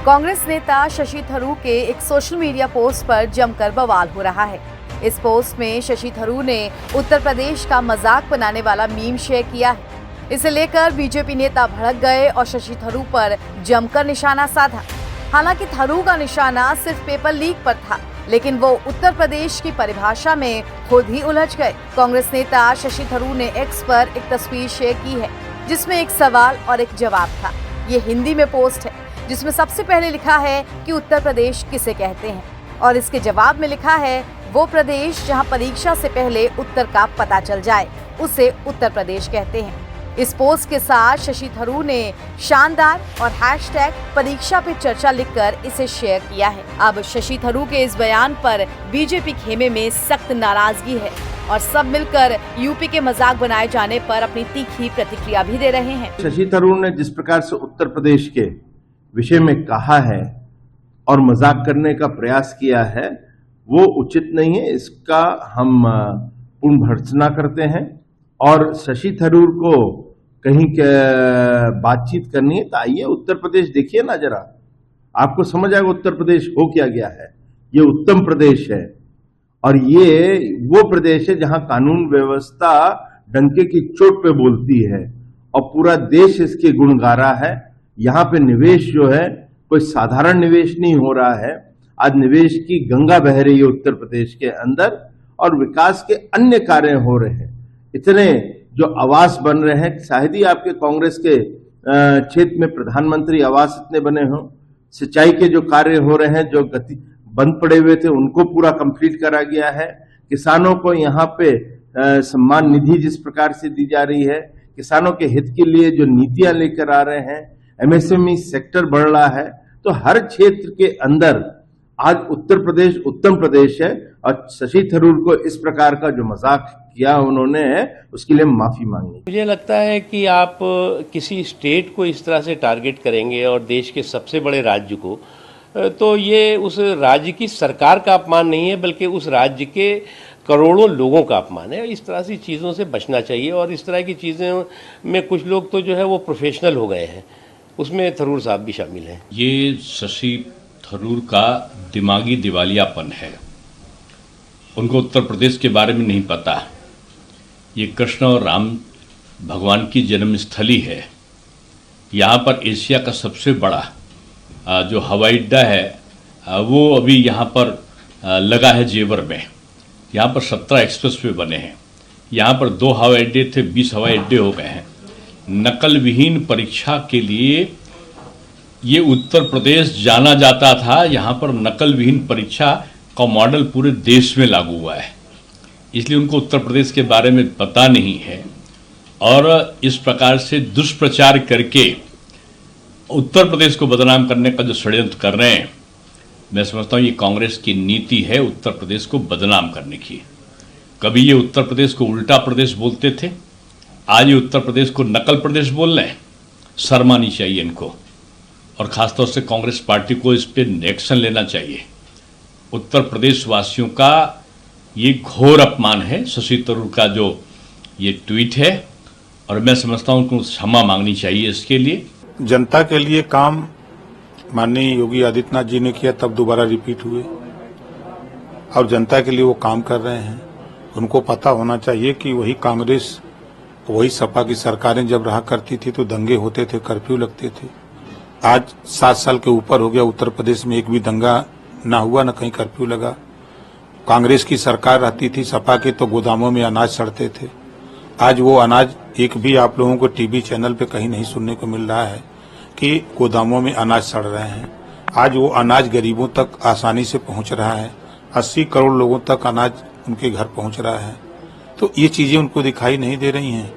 कांग्रेस नेता शशि थरूर के एक सोशल मीडिया पोस्ट पर जमकर बवाल हो रहा है। इस पोस्ट में शशि थरूर ने उत्तर प्रदेश का मजाक बनाने वाला मीम शेयर किया है। इसे लेकर बीजेपी नेता भड़क गए और शशि थरूर पर जमकर निशाना साधा। हालांकि थरूर का निशाना सिर्फ पेपर लीक पर था, लेकिन वो उत्तर प्रदेश की परिभाषा में खुद ही उलझ गए। कांग्रेस नेता शशि थरूर ने एक्स पर एक तस्वीर शेयर की है, जिसमें एक सवाल और एक जवाब था। ये हिंदी में पोस्ट है, जिसमें सबसे पहले लिखा है कि उत्तर प्रदेश किसे कहते हैं, और इसके जवाब में लिखा है वो प्रदेश जहां परीक्षा से पहले उत्तर का पता चल जाए, उसे उत्तर प्रदेश कहते हैं। इस पोस्ट के साथ शशि थरूर ने शानदार और हैशटैग परीक्षा पे चर्चा लिखकर इसे शेयर किया है। अब शशि थरूर के इस बयान पर बीजेपी खेमे में सख्त नाराजगी है और सब मिलकर यूपी के मजाक बनाए जाने पर अपनी तीखी प्रतिक्रिया भी दे रहे हैं। शशि थरूर ने जिस प्रकार से उत्तर प्रदेश के विषय में कहा है और मजाक करने का प्रयास किया है, वो उचित नहीं है। इसका हम पूर्ण भर्त्सना करते हैं और शशि थरूर को कहीं बातचीत करनी है तो आइए उत्तर प्रदेश देखिए ना जरा, आपको समझ आएगा उत्तर प्रदेश हो क्या गया है। ये उत्तम प्रदेश है और ये वो प्रदेश है जहां कानून व्यवस्था डंके की चोट पे बोलती है और पूरा देश इसके गुण गा रहा है। यहाँ पे निवेश जो है कोई साधारण निवेश नहीं हो रहा है। आज निवेश की गंगा बह रही है उत्तर प्रदेश के अंदर और विकास के अन्य कार्य हो रहे हैं। इतने जो आवास बन रहे हैं, शायद ही आपके कांग्रेस के क्षेत्र में प्रधानमंत्री आवास इतने बने हों। सिंचाई के जो कार्य हो रहे हैं, जो गति बंद पड़े हुए थे, उनको पूरा कंप्लीट करा गया है। किसानों को यहाँ पे सम्मान निधि जिस प्रकार से दी जा रही है, किसानों के हित के लिए जो नीतियां लेकर आ रहे हैं, एमएसएमई सेक्टर बढ़ रहा है। तो हर क्षेत्र के अंदर आज उत्तर प्रदेश उत्तम प्रदेश है और शशि थरूर को इस प्रकार का जो मजाक किया उन्होंने उसके लिए माफी मांगी। मुझे लगता है कि आप किसी स्टेट को इस तरह से टारगेट करेंगे और देश के सबसे बड़े राज्य को, तो ये उस राज्य की सरकार का अपमान नहीं है, बल्कि उस राज्य के करोड़ों लोगों का अपमान है। इस तरह की चीज़ों से बचना चाहिए और इस तरह की चीज़ों में कुछ लोग तो जो है वो प्रोफेशनल हो गए हैं, उसमें थरूर साहब भी शामिल हैं। ये शशि थरूर का दिमागी दिवालियापन है। उनको उत्तर प्रदेश के बारे में नहीं पता। ये कृष्ण और राम भगवान की जन्मस्थली है। यहाँ पर एशिया का सबसे बड़ा जो हवाई अड्डा है वो अभी यहाँ पर लगा है जेवर में। यहाँ पर 17 एक्सप्रेसवे बने हैं। यहाँ पर 2 हवाई अड्डे थे, 20 हवाई अड्डे हो गए हैं। नकल विहीन परीक्षा के लिए ये उत्तर प्रदेश जाना जाता था। यहाँ पर नकल विहीन परीक्षा का मॉडल पूरे देश में लागू हुआ है, इसलिए उनको उत्तर प्रदेश के बारे में पता नहीं है और इस प्रकार से दुष्प्रचार करके उत्तर प्रदेश को बदनाम करने का जो षड्यंत्र कर रहे हैं, मैं समझता हूँ ये कांग्रेस की नीति है उत्तर प्रदेश को बदनाम करने की। कभी ये उत्तर प्रदेश को उल्टा प्रदेश बोलते थे, आज ये उत्तर प्रदेश को नकल प्रदेश बोल रहे हैं। शर्म आनी चाहिए इनको और ख़ासतौर से कांग्रेस पार्टी को इस पर एक्शन लेना चाहिए। उत्तर प्रदेश वासियों का ये घोर अपमान है शशि थरूर का जो ये ट्वीट है और मैं समझता हूँ उनको क्षमा मांगनी चाहिए इसके लिए। जनता के लिए काम माननीय योगी आदित्यनाथ जी ने किया, तब दोबारा रिपीट हुए और जनता के लिए वो काम कर रहे हैं। उनको पता होना चाहिए कि वही कांग्रेस, वही सपा की सरकारें जब रहा करती थी तो दंगे होते थे, कर्फ्यू लगते थे। आज 7 साल के ऊपर हो गया, उत्तर प्रदेश में एक भी दंगा ना हुआ, न कहीं कर्फ्यू लगा। कांग्रेस की सरकार रहती थी, सपा के तो गोदामों में अनाज सड़ते थे। आज वो अनाज एक भी आप लोगों को टीवी चैनल पे कहीं नहीं सुनने को मिल रहा है कि गोदामों में अनाज सड़ रहे हैं। आज वो अनाज गरीबों तक आसानी से पहुंच रहा है। 80 करोड़ लोगों तक अनाज उनके घर पहुंच रहा है। तो ये चीजें उनको दिखाई नहीं दे रही हैं।